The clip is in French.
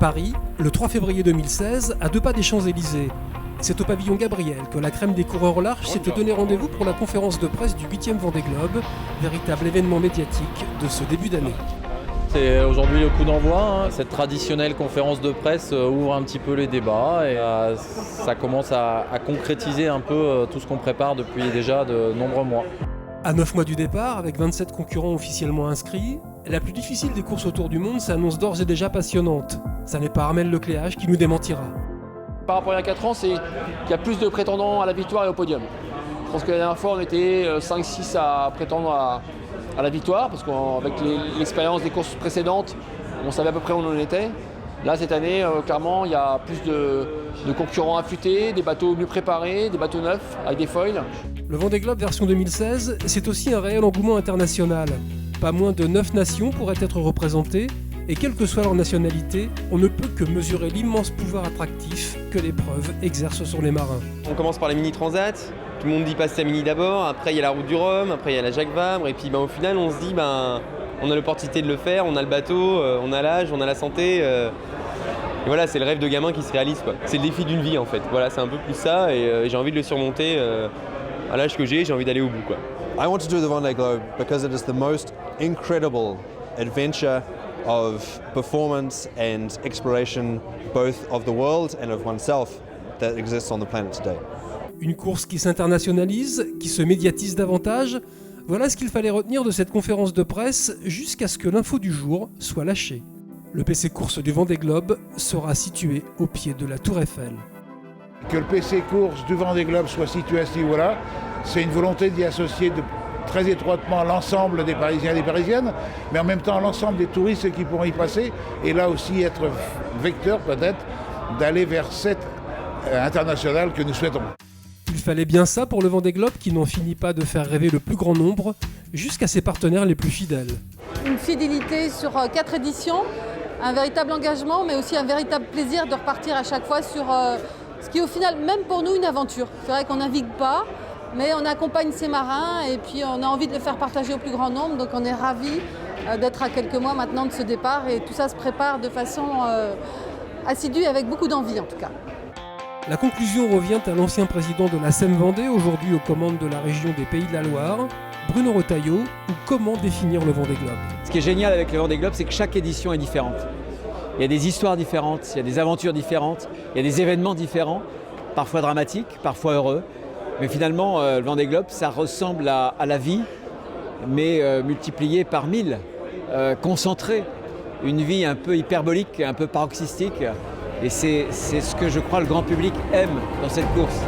Paris, le 3 février 2016, à 2 pas des Champs-Élysées. C'est au pavillon Gabriel que la crème des coureurs au large s'était donné rendez-vous pour la conférence de presse du 8e Vendée Globe, véritable événement médiatique de ce début d'année. C'est aujourd'hui le coup d'envoi. Cette traditionnelle conférence de presse ouvre un petit peu les débats et ça commence à concrétiser un peu tout ce qu'on prépare depuis déjà de nombreux mois. À 9 mois du départ, avec 27 concurrents officiellement inscrits, la plus difficile des courses autour du monde s'annonce d'ores et déjà passionnante. Ça n'est pas Armel Lecléache qui nous démentira. Par rapport à il y a 4 ans, c'est qu'il y a plus de prétendants à la victoire et au podium. Je pense que la dernière fois, on était 5-6 à prétendre à la victoire, parce qu'avec l'expérience des courses précédentes, on savait à peu près où on en était. Là, cette année, clairement, il y a plus de concurrents affûtés, des bateaux mieux préparés, des bateaux neufs avec des foils. Le Vendée Globe version 2016, c'est aussi un réel engouement international. Pas moins de 9 nations pourraient être représentées, et quelle que soit leur nationalité, on ne peut que mesurer l'immense pouvoir attractif que l'épreuve exerce sur les marins. On commence par les mini-transats, tout le monde dit passer à mini d'abord, après il y a la route du Rhum, après il y a la Jacques Vabre, et puis au final on se dit on a l'opportunité de le faire, on a le bateau, on a l'âge, on a la santé. Et voilà, c'est le rêve de gamin qui se réalise, quoi. C'est le défi d'une vie en fait. Voilà, c'est un peu plus ça et j'ai envie de le surmonter à l'âge que j'ai envie d'aller au bout, quoi. I want to do the Vendée Globe because it is the most incredible adventure of performance and exploration both of the world and of oneself that exists on the planet today. Une course qui s'internationalise, qui se médiatise davantage, voilà ce qu'il fallait retenir de cette conférence de presse jusqu'à ce que l'info du jour soit lâchée. Le PC Course du Vendée Globe sera situé au pied de la Tour Eiffel. Que le PC Course du Vendée Globe soit situé à ce niveau-là, c'est une volonté d'y associer très étroitement l'ensemble des Parisiens et des Parisiennes, mais en même temps l'ensemble des touristes qui pourront y passer, et là aussi être vecteur peut-être d'aller vers cette internationale que nous souhaitons. Il fallait bien ça pour le Vendée Globe qui n'en finit pas de faire rêver le plus grand nombre, jusqu'à ses partenaires les plus fidèles. Une fidélité sur 4 éditions, un véritable engagement, mais aussi un véritable plaisir de repartir à chaque fois sur ce qui est au final, même pour nous, une aventure. C'est vrai qu'on navigue pas, mais on accompagne ces marins et puis on a envie de le faire partager au plus grand nombre, donc on est ravis d'être à quelques mois maintenant de ce départ et tout ça se prépare de façon assidue avec beaucoup d'envie en tout cas. La conclusion revient à l'ancien président de la Seine-Vendée, aujourd'hui aux commandes de la région des Pays de la Loire, Bruno Retailleau, ou comment définir le Vendée Globe. Ce qui est génial avec le Vendée Globe, c'est que chaque édition est différente. Il y a des histoires différentes, il y a des aventures différentes, il y a des événements différents, parfois dramatiques, parfois heureux. Mais finalement, le Vendée Globe, ça ressemble à la vie, mais multipliée par 1000, concentrée. Une vie un peu hyperbolique, un peu paroxystique. Et c'est ce que je crois le grand public aime dans cette course.